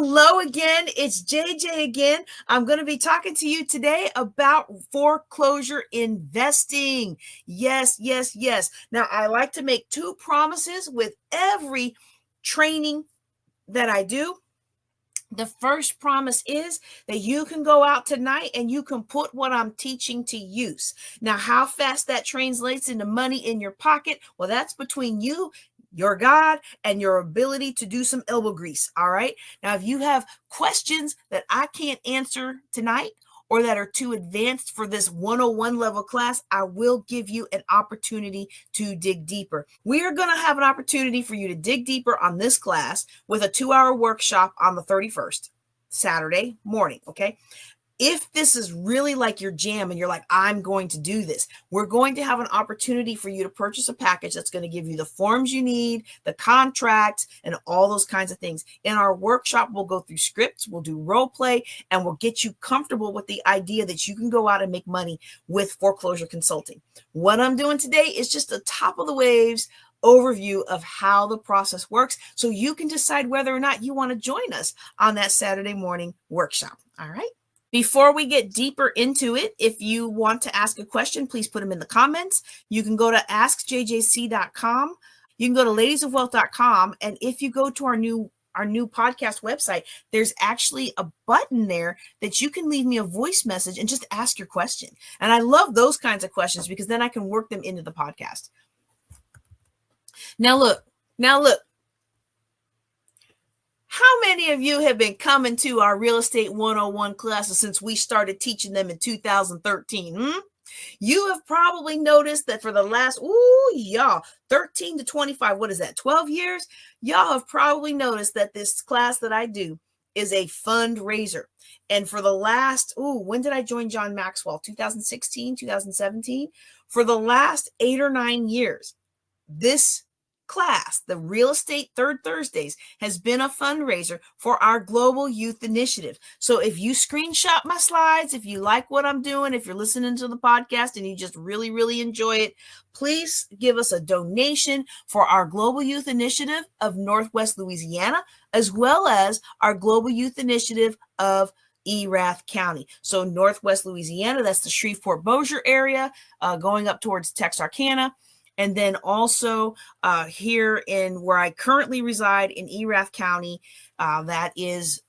Hello again. It's JJ again. I'm going to be talking to you today about foreclosure investing. Yes. Now, I like to make two promises with every training that I do. The first promise is that you can go out tonight and you can put what I'm teaching to use. Now, how fast that translates into money in your pocket, well, that's between you, your God, and your ability to do some elbow grease. All right. Now, if you have questions that I can't answer tonight or that are too advanced for this 101 level class, I will give you an opportunity to dig deeper. We are going to have an opportunity for you to dig deeper on this class with a 2-hour workshop on the 31st, Saturday morning. Okay. If this is really like your jam and you're like, I'm going to do this, we're going to have an opportunity for you to purchase a package that's going to give you the forms you need, the contracts, and all those kinds of things. In our workshop, we'll go through scripts, we'll do role play, and we'll get you comfortable with the idea that you can go out and make money with foreclosure consulting. What I'm doing today is just a top of the waves overview of how the process works so you can decide whether or not you want to join us on that Saturday morning workshop. All right. Before we get deeper into it, if you want to ask a question, please put them in the comments. You can go to askjjc.com. You can go to ladiesofwealth.com. And if you go to our new podcast website, there's actually a button there that you can leave me a voice message and just ask your question. And I love those kinds of questions because then I can work them into the podcast. Now look. How many of you have been coming to our Real Estate 101 classes since we started teaching them in 2013? You have probably noticed that for the last, 13 to 25, what is that, 12 years? Y'all have probably noticed that this class that I do is a fundraiser. And for the last, when did I join John Maxwell? 2016, 2017? For the last 8 or 9 years, this class, the Real Estate Third Thursdays, has been a fundraiser for our Global Youth Initiative. So if you screenshot my slides, if you like what I'm doing, if you're listening to the podcast and you just really, really enjoy it, please give us a donation for our Global Youth Initiative of Northwest Louisiana, as well as our Global Youth Initiative of Erath County. So Northwest Louisiana, that's the Shreveport-Bossier area, going up towards Texarkana. And then also here in where I currently reside in Erath County, that is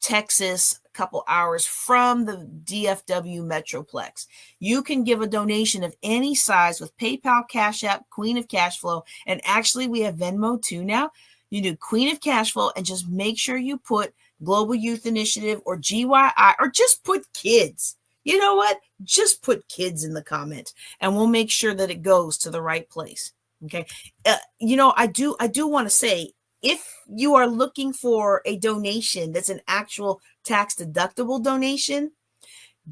Texas, a couple hours from the DFW Metroplex. You can give a donation of any size with PayPal, Cash App, Queen of Cash Flow, and actually we have Venmo too now. You do Queen of Cash Flow and just make sure you put Global Youth Initiative or GYI or just put kids. You know what? Just put kids in the comment and we'll make sure that it goes to the right place. Okay. I do want to say, if you are looking for a donation that's an actual tax deductible donation,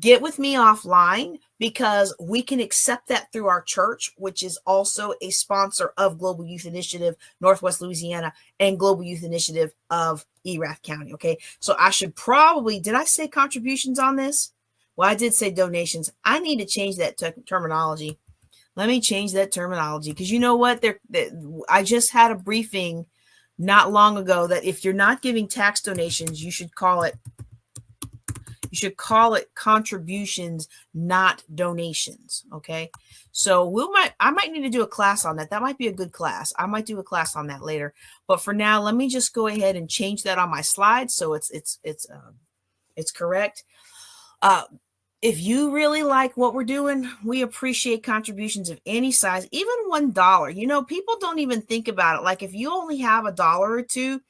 get with me offline because we can accept that through our church, which is also a sponsor of Global Youth Initiative, Northwest Louisiana, and Global Youth Initiative of Erath County. Okay. So I should probably, did I say contributions on this? Well, I did say donations. I need to change that terminology. Let me change that terminology because you know what? I just had a briefing not long ago that if you're not giving tax donations, you should call it contributions, not donations. Okay. So I might need to do a class on that. That might be a good class. I might do a class on that later. But for now, let me just go ahead and change that on my slides so it's correct. If you really like what we're doing, we appreciate contributions of any size, even $1. People don't even think about it. Like if you only have $1 or $2,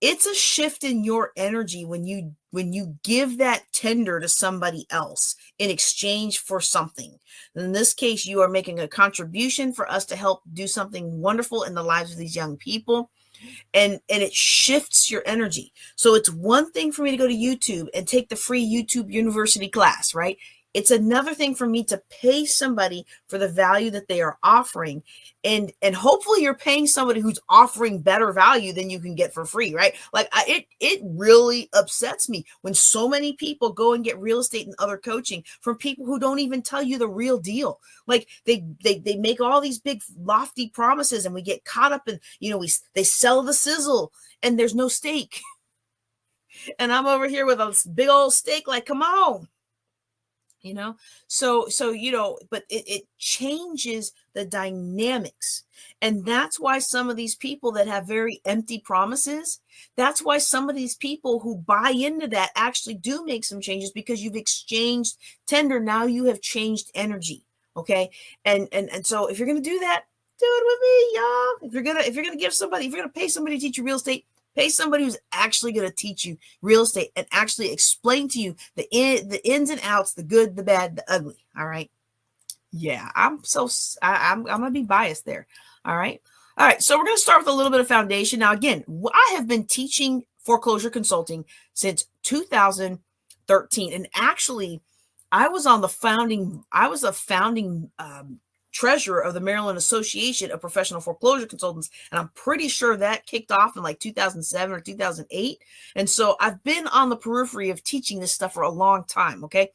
it's a shift in your energy when you give that tender to somebody else in exchange for something. In this case, you are making a contribution for us to help do something wonderful in the lives of these young people. And it shifts your energy. So it's one thing for me to go to YouTube and take the free YouTube University class, right? It's another thing for me to pay somebody for the value that they are offering. And hopefully you're paying somebody who's offering better value than you can get for free, right? Like it really upsets me when so many people go and get real estate and other coaching from people who don't even tell you the real deal. Like they make all these big lofty promises and we get caught up in, they sell the sizzle and there's no steak. And I'm over here with a big old steak, like, come on. So but it changes the dynamics. And that's why some of these people that have very empty promises, that's why some of these people who buy into that actually do make some changes, because you've exchanged tender. Now you have changed energy. Okay. And so if you're going to do that, do it with me, y'all. If you're going to pay somebody to teach you real estate, pay somebody who's actually going to teach you real estate and actually explain to you the ins and outs, the good, the bad, the ugly. All right. Yeah, I'm going to be biased there. All right. All right. So we're going to start with a little bit of foundation. Now, again, I have been teaching foreclosure consulting since 2013. And actually, I was a founding treasurer of the Maryland Association of Professional Foreclosure Consultants. And I'm pretty sure that kicked off in like 2007 or 2008. And so I've been on the periphery of teaching this stuff for a long time. Okay.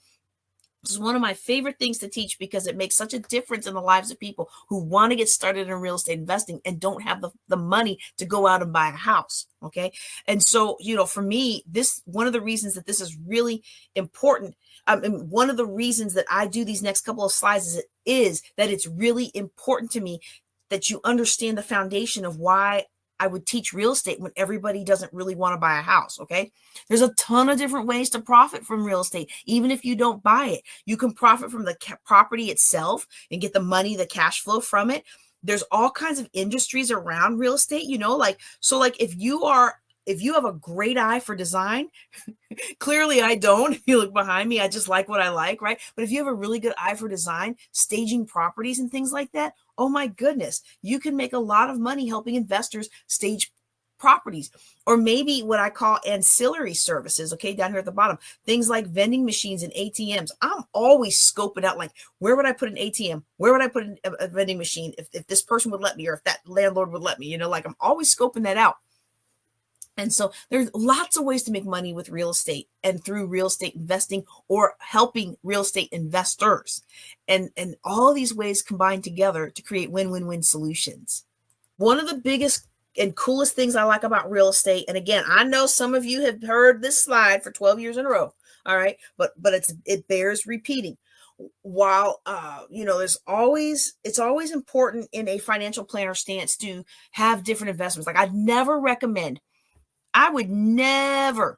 This is one of my favorite things to teach, because it makes such a difference in the lives of people who want to get started in real estate investing and don't have the money to go out and buy a house. Okay. And so, for me, one of the reasons that this is really important, and one of the reasons that I do these next couple of slides is that it's really important to me that you understand the foundation of why I would teach real estate when everybody doesn't really want to buy a house. Okay. There's a ton of different ways to profit from real estate. Even if you don't buy it, you can profit from the property itself and get the money, the cash flow from it. There's all kinds of industries around real estate, if you have a great eye for design, clearly I don't. If you look behind me, I just like what I like, right? But if you have a really good eye for design, staging properties and things like that, oh my goodness, you can make a lot of money helping investors stage properties. Or maybe what I call ancillary services, okay, down here at the bottom, things like vending machines and ATMs. I'm always scoping out, like, where would I put an ATM? Where would I put a vending machine if this person would let me, or if that landlord would let me, I'm always scoping that out. And so there's lots of ways to make money with real estate and through real estate investing or helping real estate investors. And all of these ways combine together to create win-win-win solutions. One of the biggest and coolest things I like about real estate, and again, I know some of you have heard this slide for 12 years in a row, all right, but it bears repeating. While it's always important in a financial planner stance to have different investments. Like, I would never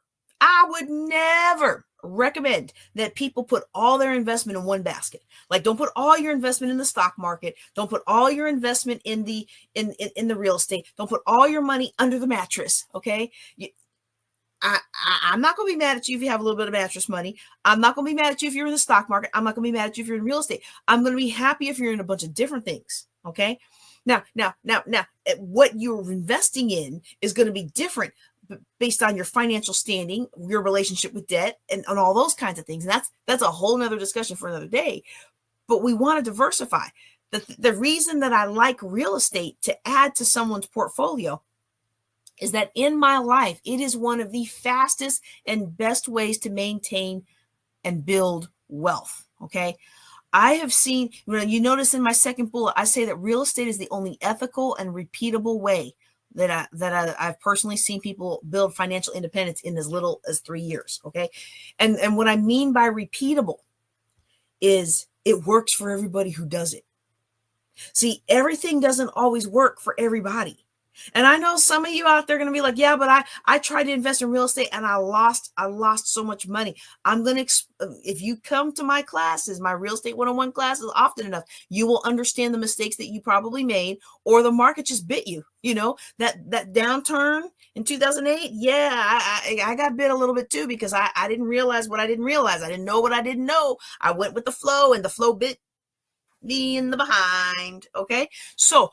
recommend that people put all their investment in one basket. Like, don't put all your investment in the stock market. Don't put all your investment in the real estate. Don't put all your money under the mattress. Okay. I'm not going to be mad at you if you have a little bit of mattress money. I'm not going to be mad at you if you're in the stock market. I'm not going to be mad at you if you're in real estate. I'm going to be happy if you're in a bunch of different things. Okay. Now, what you're investing in is going to be different based on your financial standing, your relationship with debt, and all those kinds of things. And that's a whole nother discussion for another day. But we want to diversify. The reason that I like real estate to add to someone's portfolio is that in my life, it is one of the fastest and best ways to maintain and build wealth. Okay. I have seen, you notice in my second bullet, I say that real estate is the only ethical and repeatable way that I've personally seen people build financial independence in as little as 3 years. Okay. And what I mean by repeatable is it works for everybody who does it. See, everything doesn't always work for everybody. And I know some of you out there are going to be like, yeah, but I tried to invest in real estate and I lost so much money. If you come to my classes, my real estate 101 classes often enough, you will understand the mistakes that you probably made, or the market just bit you. That downturn in 2008. Yeah, I got bit a little bit too, because I didn't realize what I didn't realize. I didn't know what I didn't know. I went with the flow, and the flow bit me in the behind. Okay. So,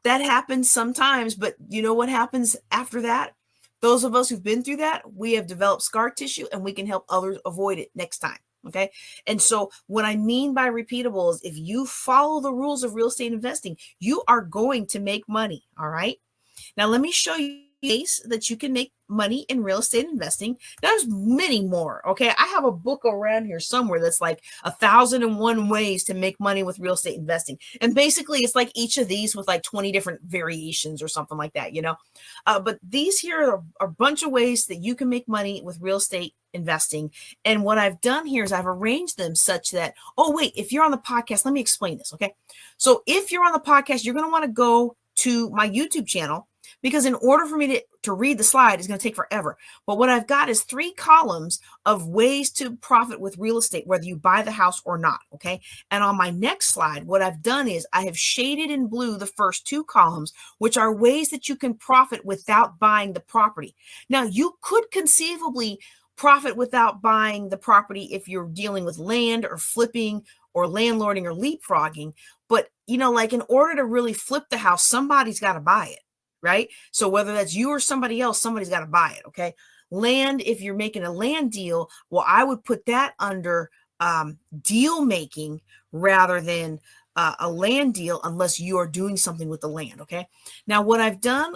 that happens sometimes, but you know what happens after that? Those of us who've been through that, we have developed scar tissue, and we can help others avoid it next time. Okay. And so what I mean by repeatable is if you follow the rules of real estate investing, you are going to make money. All right. Now let me show you ways that you can make money in real estate investing. There's many more. Okay. I have a book around here somewhere that's like 1,001 ways to make money with real estate investing. And basically it's like each of these with like 20 different variations or something like that, but these here are a bunch of ways that you can make money with real estate investing. And what I've done here is I've arranged them such that, oh, wait, if you're on the podcast, let me explain this. Okay. So if you're on the podcast, you're going to want to go to my YouTube channel, because in order for me to read the slide, it's going to take forever. But what I've got is 3 columns of ways to profit with real estate, whether you buy the house or not. Okay. And on my next slide, what I've done is I have shaded in blue the first 2 columns, which are ways that you can profit without buying the property. Now, you could conceivably profit without buying the property if you're dealing with land or flipping or landlording or leapfrogging. But, like in order to really flip the house, somebody's got to buy it, right? So whether that's you or somebody else, somebody's got to buy it, okay? Land, if you're making a land deal, well, I would put that under deal making rather than a land deal, unless you are doing something with the land, okay? Now, what I've done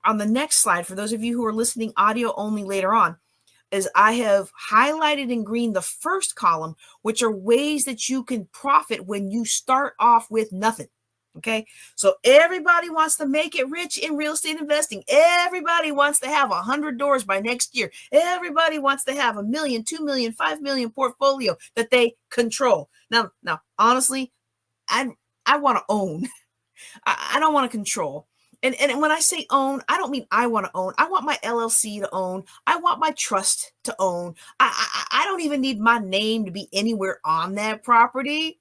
on the next slide, for those of you who are listening audio only later on, is I have highlighted in green the first column, which are ways that you can profit when you start off with nothing. Okay. So everybody wants to make it rich in real estate investing. Everybody wants to have 100 doors by next year. Everybody wants to have 1 million, 2 million, 5 million portfolio that they control. Now, honestly, I want to own. I don't want to control. And when I say own, I don't mean I want to own. I want my LLC to own. I want my trust to own. I don't even need my name to be anywhere on that property.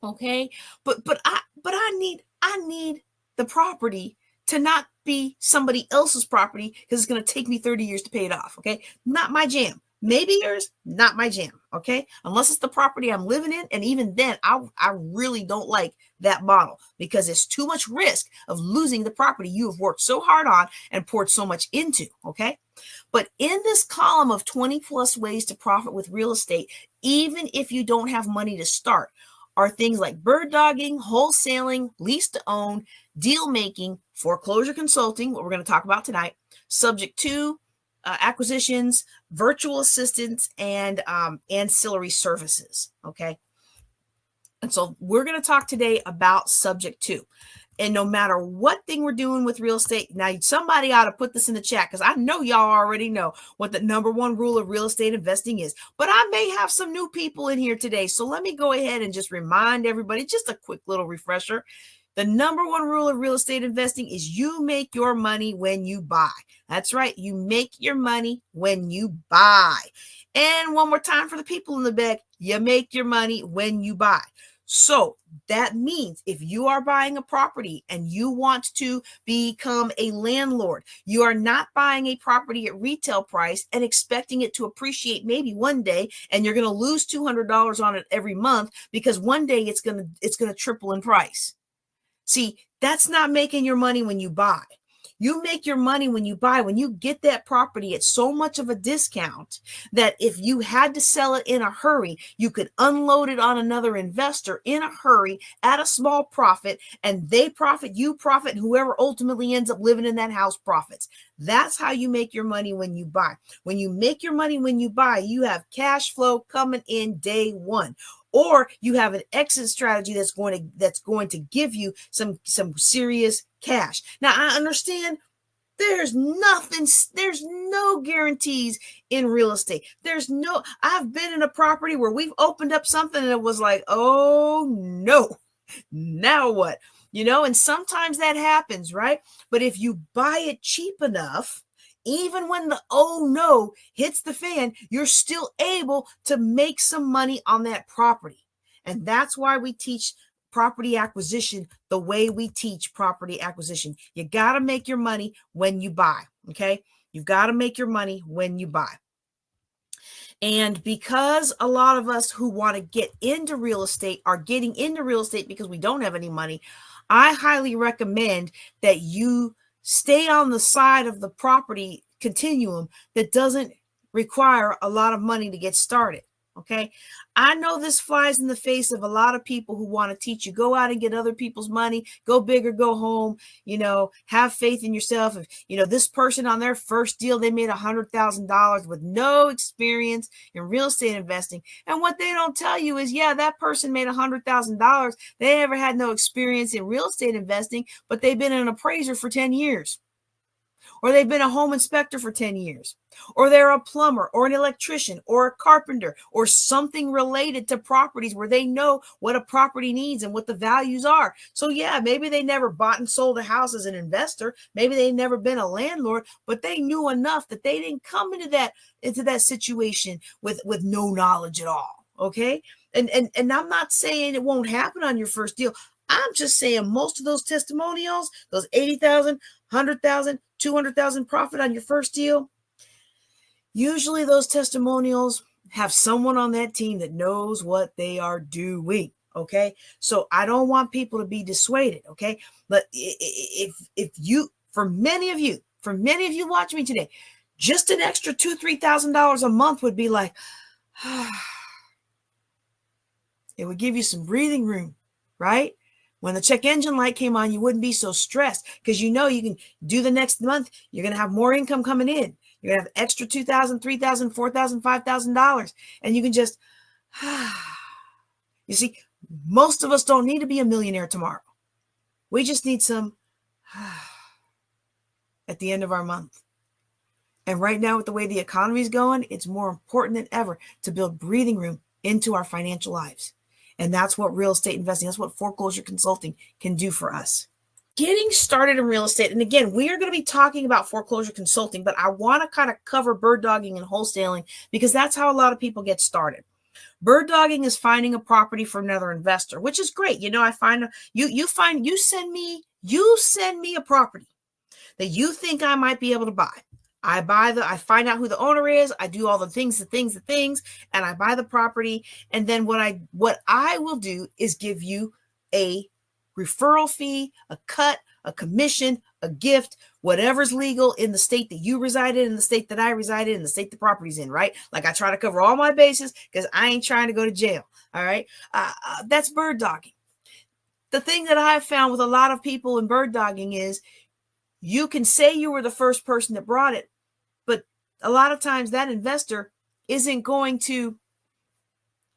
Okay. But I need the property to not be somebody else's property, because it's going to take me 30 years to pay it off. Okay. Not my jam. Maybe yours, not my jam. Okay. Unless it's the property I'm living in. And even then, I really don't like that model, because it's too much risk of losing the property you have worked so hard on and poured so much into. Okay. But in this column of 20 plus ways to profit with real estate, even if you don't have money to start, are things like bird dogging, wholesaling, lease to own, deal making, foreclosure consulting, what we're going to talk about tonight, subject to acquisitions, virtual assistants, and ancillary services. Okay. And so we're going to talk today about subject to. And no matter what thing we're doing with real estate, now somebody ought to put this in the chat, because I know y'all already know what the number 1 rule of real estate investing is. But I may have some new people in here today. So let me go ahead and just remind everybody, just a quick little refresher. The number 1 rule of real estate investing is you make your money when you buy. That's right. You make your money when you buy. And one more time for the people in the back, you make your money when you buy. So that means if you are buying a property and you want to become a landlord, you are not buying a property at retail price and expecting it to appreciate maybe one day, and you're going to lose $200 on it every month, because one day it's going to triple in price. See, that's not making your money when you buy. You make your money when you buy, when you get that property at so much of a discount that if you had to sell it in a hurry, you could unload it on another investor in a hurry at a small profit, and they profit, you profit, and whoever ultimately ends up living in that house profits. That's how you make your money when you buy. When you make your money when you buy, you have cash flow coming in day one. Or you have an exit strategy that's going to give you some serious cash. Now, I understand there's no guarantees in real estate. I've been in a property where we've opened up something and it was like, oh no, now what? And sometimes that happens, right? But if you buy it cheap enough, even when the oh no hits the fan, you're still able to make some money on that property. And that's why we teach property acquisition the way we teach property acquisition. You got to make your money when you buy. Okay. You've got to make your money when you buy. And because a lot of us who want to get into real estate are getting into real estate because we don't have any money, I highly recommend that you stay on the side of the property continuum that doesn't require a lot of money to get started. Okay. I know this flies in the face of a lot of people who want to teach you, go out and get other people's money, go big or go home, have faith in yourself. If, this person on their first deal, they made $100,000 with no experience in real estate investing. And what they don't tell you is, yeah, that person made $100,000. They never had no experience in real estate investing, but they've been an appraiser for 10 years. Or they've been a home inspector for 10 years, or they're a plumber or an electrician or a carpenter or something related to properties where they know what a property needs and what the values are. So yeah, maybe they never bought and sold a house as an investor. Maybe they've never been a landlord, but they knew enough that they didn't come into that situation with no knowledge at all. Okay. And I'm not saying it won't happen on your first deal. I'm just saying most of those testimonials, those 80,000, 100,000, 200,000 profit on your first deal, usually those testimonials have someone on that team that knows what they are doing. Okay. So I don't want people to be dissuaded. Okay. But for many of you watching me today, just an extra $2,000-$3,000 a month would be like, it would give you some breathing room, right? When the check engine light came on, you wouldn't be so stressed because you can do the next month. You're going to have more income coming in. You're going to have extra $2,000, $3,000, $4,000, $5,000. And you can just, you see, most of us don't need to be a millionaire tomorrow. We just need some at the end of our month. And right now, with the way the economy is going, it's more important than ever to build breathing room into our financial lives. And that's what real estate investing, that's what foreclosure consulting can do for us. Getting started in real estate. And again, we are going to be talking about foreclosure consulting, but I want to kind of cover bird dogging and wholesaling because that's how a lot of people get started. Bird dogging is finding a property for another investor, which is great. I find you send me a property that you think I might be able to buy. I find out who the owner is. I do all the things, and I buy the property. And then what I will do is give you a referral fee, a cut, a commission, a gift, whatever's legal in the state that you reside in the state that I reside in the state the property's in, right? Like I try to cover all my bases because I ain't trying to go to jail. All right. That's bird dogging. The thing that I've found with a lot of people in bird dogging is you can say you were the first person that brought it, but a lot of times that investor isn't going to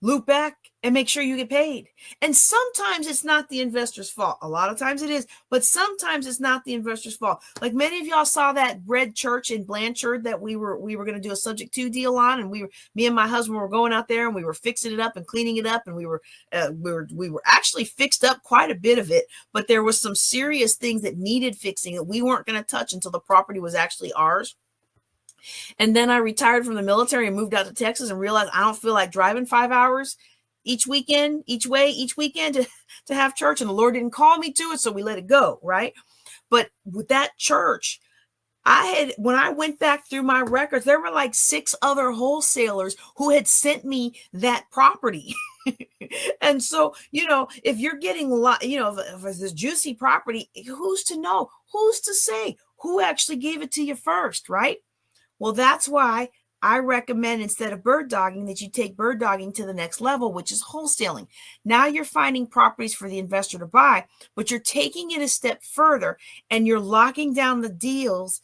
loop back and make sure you get paid. And sometimes it's not the investor's fault. A lot of times it is, but sometimes it's not the investor's fault. Like many of y'all saw that red church in Blanchard that we were going to do a subject to deal on, and me and my husband were going out there and we were fixing it up and cleaning it up, and we were actually fixed up quite a bit of it, but there was some serious things that needed fixing that we weren't going to touch until the property was actually ours. And then I retired from the military and moved out to Texas and realized I don't feel like driving 5 hours each weekend to have church. And the Lord didn't call me to it, so we let it go, right? But with that church, when I went back through my records, there were like 6 other wholesalers who had sent me that property. And so, if you're getting a lot, if it's this juicy property, who's to know? Who's to say who actually gave it to you first, right? Well, that's why I recommend, instead of bird dogging, that you take bird dogging to the next level, which is wholesaling. Now you're finding properties for the investor to buy, but you're taking it a step further and you're locking down the deals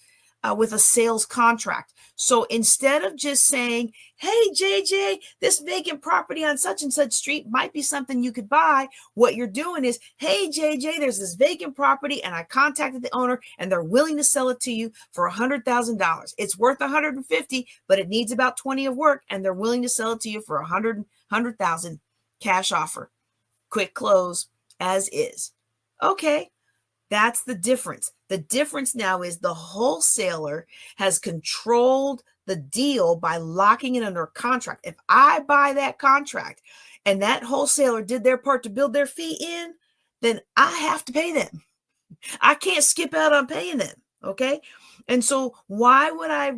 with a sales contract. So instead of just saying, hey, JJ, this vacant property on such and such street might be something you could buy, what you're doing is, hey, JJ, there's this vacant property and I contacted the owner and they're willing to sell it to you for $100,000. It's worth $150,000, but it needs about 20 of work, and they're willing to sell it to you for $100,000 cash offer, quick close as is. Okay. That's the difference. The difference now is the wholesaler has controlled the deal by locking it under a contract. If I buy that contract and that wholesaler did their part to build their fee in, then I have to pay them. I can't skip out on paying them. Okay. And so why would I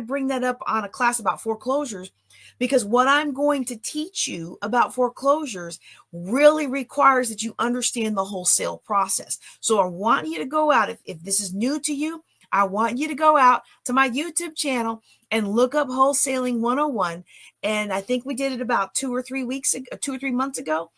bring that up on a class about foreclosures? Because what I'm going to teach you about foreclosures really requires that you understand the wholesale process. So I want you to go out. If this is new to you, I want you to go out to my YouTube channel and look up Wholesaling 101. And I think we did it about 2 or 3 months ago.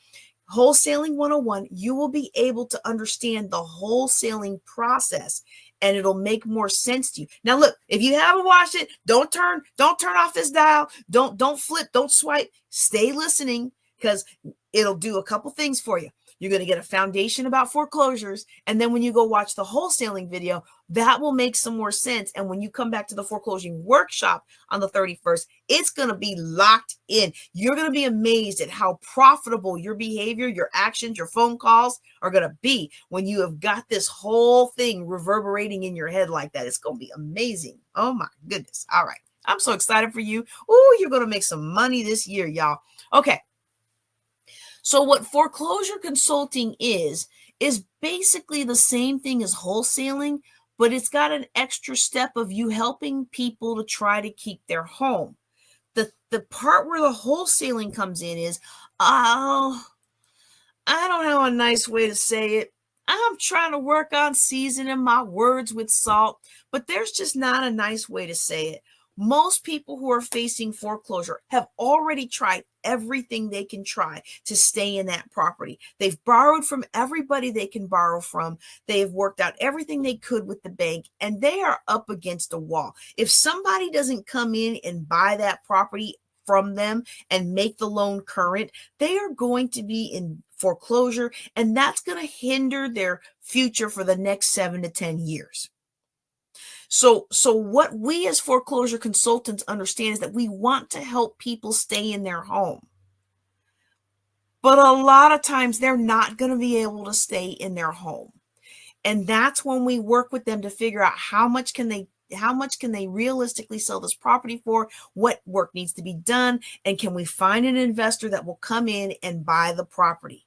Wholesaling 101, you will be able to understand the wholesaling process, and it'll make more sense to you. Now, look, if you haven't watched it, don't turn off this dial. Don't flip, don't swipe. Stay listening, because it'll do a couple things for you. You're going to get a foundation about foreclosures. And then when you go watch the wholesaling video, that will make some more sense. And when you come back to the foreclosing workshop on the 31st, it's going to be locked in. You're going to be amazed at how profitable your behavior, your actions, your phone calls are going to be when you have got this whole thing reverberating in your head like that. It's going to be amazing. Oh my goodness. All right. I'm so excited for you. Ooh, you're going to make some money this year, y'all. Okay. So what foreclosure consulting is basically the same thing as wholesaling, but it's got an extra step of you helping people to try to keep their home. The part where the wholesaling comes in is, oh, I don't have a nice way to say it. I'm trying to work on seasoning my words with salt, but there's just not a nice way to say it. Most people who are facing foreclosure have already tried everything they can try to stay in that property. They've borrowed from everybody they can borrow from. They've worked out everything they could with the bank, and they are up against a wall. If somebody doesn't come in and buy that property from them and make the loan current, they are going to be in foreclosure, and that's going to hinder their future for the next 7 to 10 years. So what we as foreclosure consultants understand is that we want to help people stay in their home. But a lot of times they're not going to be able to stay in their home. And that's when we work with them to figure out how much can they realistically sell this property for, what work needs to be done, and can we find an investor that will come in and buy the property.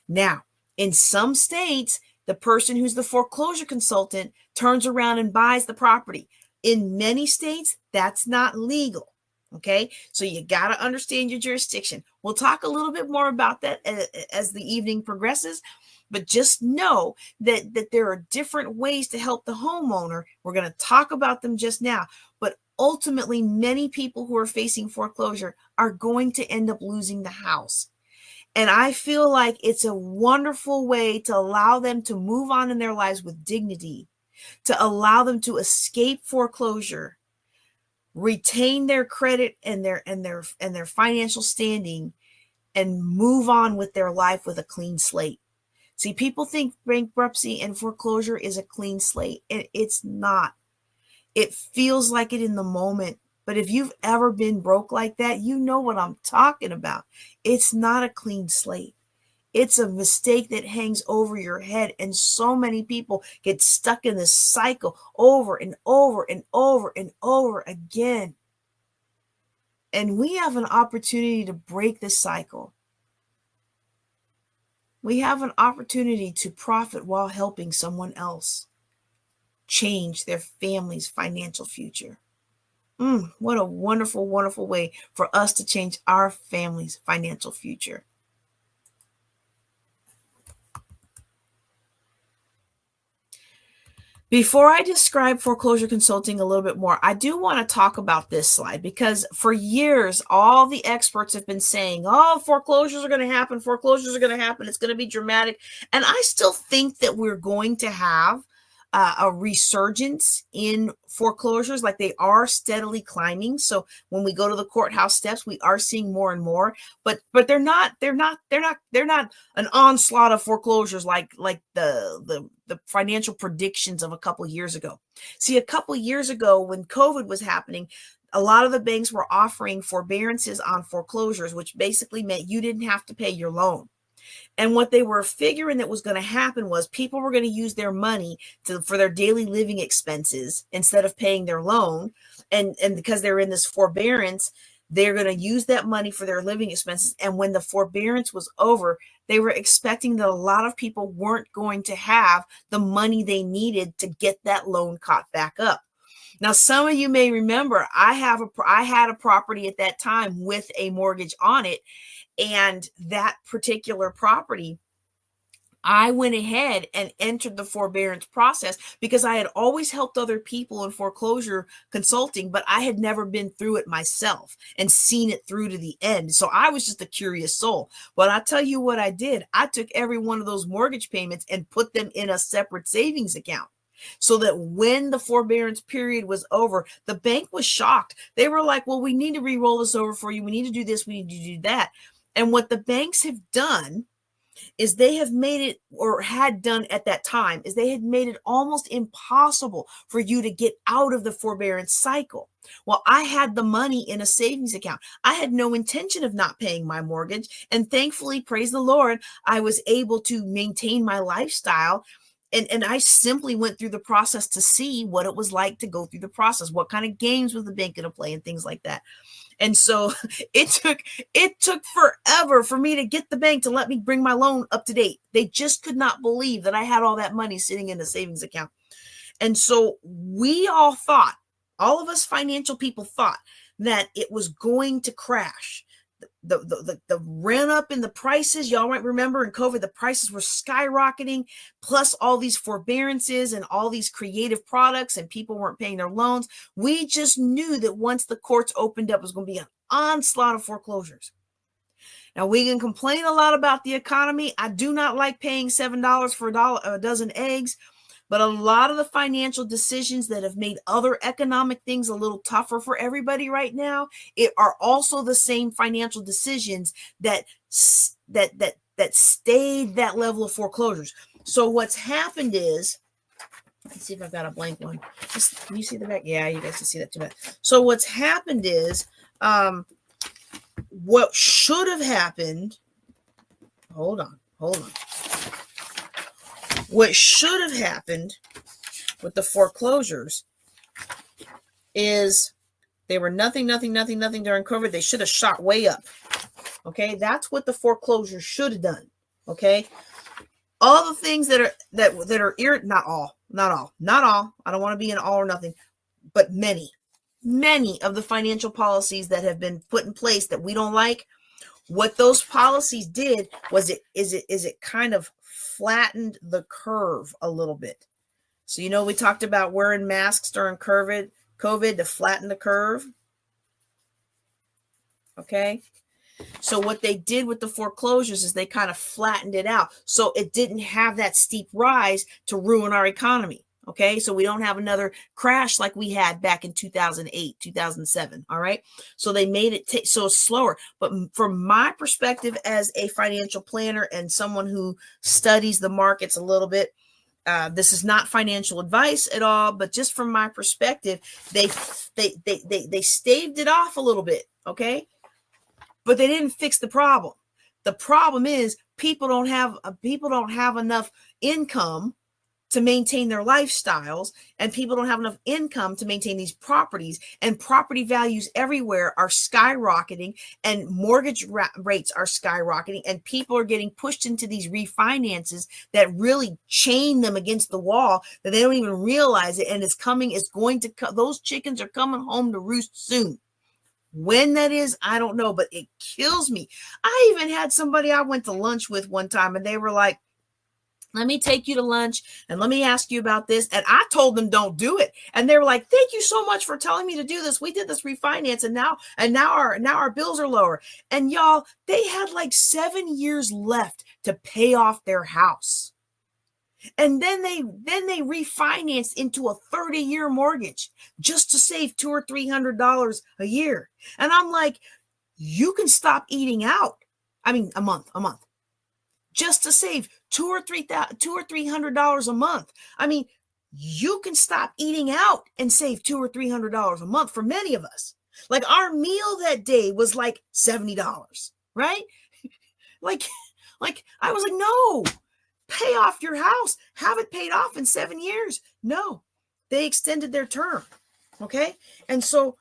Now, in some states, the person who's the foreclosure consultant turns around and buys the property. In many states, that's not legal. Okay, so you got to understand your jurisdiction. We'll talk a little bit more about that as the evening progresses, but just know that there are different ways to help the homeowner. We're going to talk about them just now, but ultimately, many people who are facing foreclosure are going to end up losing the house. And I feel like it's a wonderful way to allow them to move on in their lives with dignity, to allow them to escape foreclosure, retain their credit and their financial standing, and move on with their life with a clean slate. See, people think bankruptcy and foreclosure is a clean slate, and it's not. It feels like it in the moment. But if you've ever been broke like that, you know what I'm talking about. It's not a clean slate. It's a mistake that hangs over your head. And so many people get stuck in this cycle over and over and over and over again. And we have an opportunity to break this cycle. We have an opportunity to profit while helping someone else change their family's financial future. What a wonderful, wonderful way for us to change our family's financial future. Before I describe foreclosure consulting a little bit more, I do want to talk about this slide, because for years, all the experts have been saying, oh, foreclosures are going to happen. Foreclosures are going to happen. It's going to be dramatic. And I still think that we're going to have a resurgence in foreclosures, like they are steadily climbing. So when we go to the courthouse steps, we are seeing more and more, but they're not an onslaught of foreclosures like the financial predictions of a couple of years ago. See, a couple of years ago when COVID was happening, a lot of the banks were offering forbearances on foreclosures, which basically meant you didn't have to pay your loan. And what they were figuring that was going to happen was people were going to use their money for their daily living expenses instead of paying their loan. And because they're in this forbearance, they're going to use that money for their living expenses. And when the forbearance was over, they were expecting that a lot of people weren't going to have the money they needed to get that loan caught back up. Now, some of you may remember I had a property at that time with a mortgage on it. And that particular property, I went ahead and entered the forbearance process because I had always helped other people in foreclosure consulting, but I had never been through it myself and seen it through to the end. So I was just a curious soul. But I tell you what I did. I took every one of those mortgage payments and put them in a separate savings account, so that when the forbearance period was over, the bank was shocked. They were like, well, we need to re-roll this over for you. We need to do this. We need to do that. And what the banks have done is they have made it, or had done at that time, is they had made it almost impossible for you to get out of the forbearance cycle. Well, I had the money in a savings account. I had no intention of not paying my mortgage. And thankfully, praise the Lord, I was able to maintain my lifestyle. And I simply went through the process to see what it was like to go through the process. What kind of games was the bank going to play and things like that. And so it took forever for me to get the bank to let me bring my loan up to date. They just could not believe that I had all that money sitting in a savings account. And so we all thought, all of us financial people thought, that it was going to crash. The run up in the prices, y'all might remember in COVID, the prices were skyrocketing, plus all these forbearances and all these creative products, and people weren't paying their loans. We just knew that once the courts opened up, it was going to be an onslaught of foreclosures. Now, we can complain a lot about the economy. I do not like paying $7 for a dozen eggs. But a lot of the financial decisions that have made other economic things a little tougher for everybody right now, it are also the same financial decisions that stayed that level of foreclosures. So what's happened is, let's see if I've got a blank one. Can you see the back? Yeah, you guys can see that too bad. So what's happened is, what should have happened, hold on. What should have happened with the foreclosures is they were nothing during COVID. They should have shot way up. Okay, that's what the foreclosures should have done. Okay, all the things that are not all. I don't want to be an all or nothing, but many of the financial policies that have been put in place that we don't like. What those policies did was it kind of flattened the curve a little bit. So, we talked about wearing masks during COVID to flatten the curve. Okay. So what they did with the foreclosures is they kind of flattened it out. So it didn't have that steep rise to ruin our economy. Okay, so we don't have another crash like we had back in 2008, 2007. All right, so they made it so slower. But from my perspective as a financial planner and someone who studies the markets a little bit, this is not financial advice at all. But just from my perspective, they staved it off a little bit. Okay, but they didn't fix the problem. The problem is people don't have enough income to maintain their lifestyles, and people don't have enough income to maintain these properties, and property values everywhere are skyrocketing, and mortgage rates are skyrocketing, and people are getting pushed into these refinances that really chain them against the wall that they don't even realize it. And those chickens are coming home to roost soon. When that is, I don't know, but it kills me. I even had somebody I went to lunch with one time, and they were like, let me take you to lunch and let me ask you about this. And I told them don't do it. And they were like, thank you so much for telling me to do this. We did this refinance and now our bills are lower. And y'all, they had like 7 years left to pay off their house. And then they refinanced into a 30-year mortgage just to save $200 or $300 a year. And I'm like, you can stop eating out. I mean, a month. Just to save $200 or $300 a month. I mean, you can stop eating out and save $200 or $300 a month for many of us. Like our meal that day was like $70, right? like I was like, no, pay off your house, have it paid off in 7 years. No, they extended their term. Okay. And so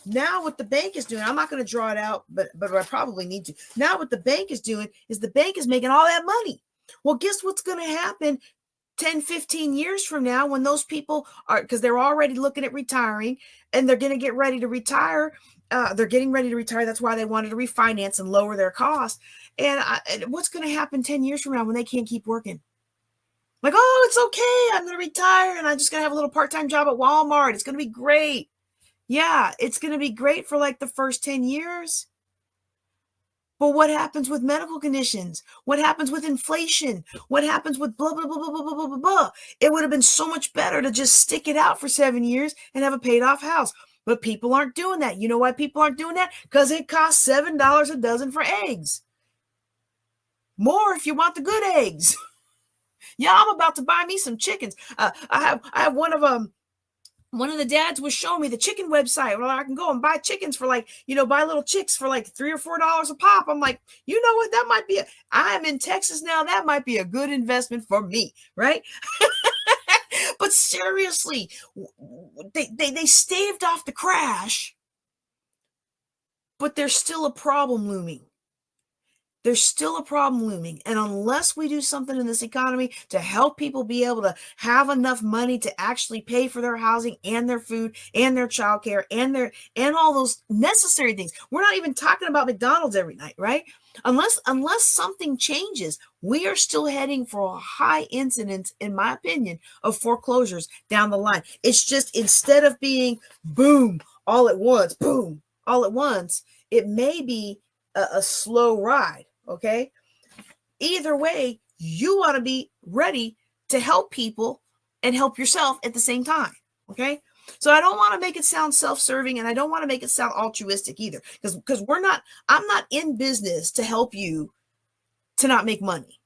now what the bank is doing, I'm not going to draw it out, but I probably need to. Now what the bank is doing is the bank is making all that money. Well, guess what's going to happen 10, 15 years from now, when those people are, because they're already looking at retiring and they're going to get ready to retire. They're getting ready to retire. That's why they wanted to refinance and lower their costs. And what's going to happen 10 years from now when they can't keep working? Like, oh, it's okay. I'm going to retire and I'm just going to have a little part-time job at Walmart. It's going to be great. Yeah, it's going to be great for like the first 10 years. But what happens with medical conditions? What happens with inflation? What happens with blah, blah, blah, blah, blah, blah, blah, blah? It would have been so much better to just stick it out for 7 years and have a paid off house. But people aren't doing that. You know why people aren't doing that? Because it costs $7 a dozen for eggs. More if you want the good eggs. Yeah, I'm about to buy me some chickens. I have one of the dads was showing me the chicken website where I can go and buy chickens for like, buy little chicks for like $3 or $4 a pop. I'm like, you know what? That might be I'm in Texas now. That might be a good investment for me. Right. But seriously, they staved off the crash, but there's still a problem looming. There's still a problem looming. And unless we do something in this economy to help people be able to have enough money to actually pay for their housing and their food and their childcare and all those necessary things. We're not even talking about McDonald's every night, right? Unless something changes, we are still heading for a high incidence, in my opinion, of foreclosures down the line. It's just, instead of being boom all at once, boom all at once, it may be a slow ride. Okay. Either way, you want to be ready to help people and help yourself at the same time. Okay. So I don't want to make it sound self-serving, and I don't want to make it sound altruistic either, because I'm not in business to help you to not make money.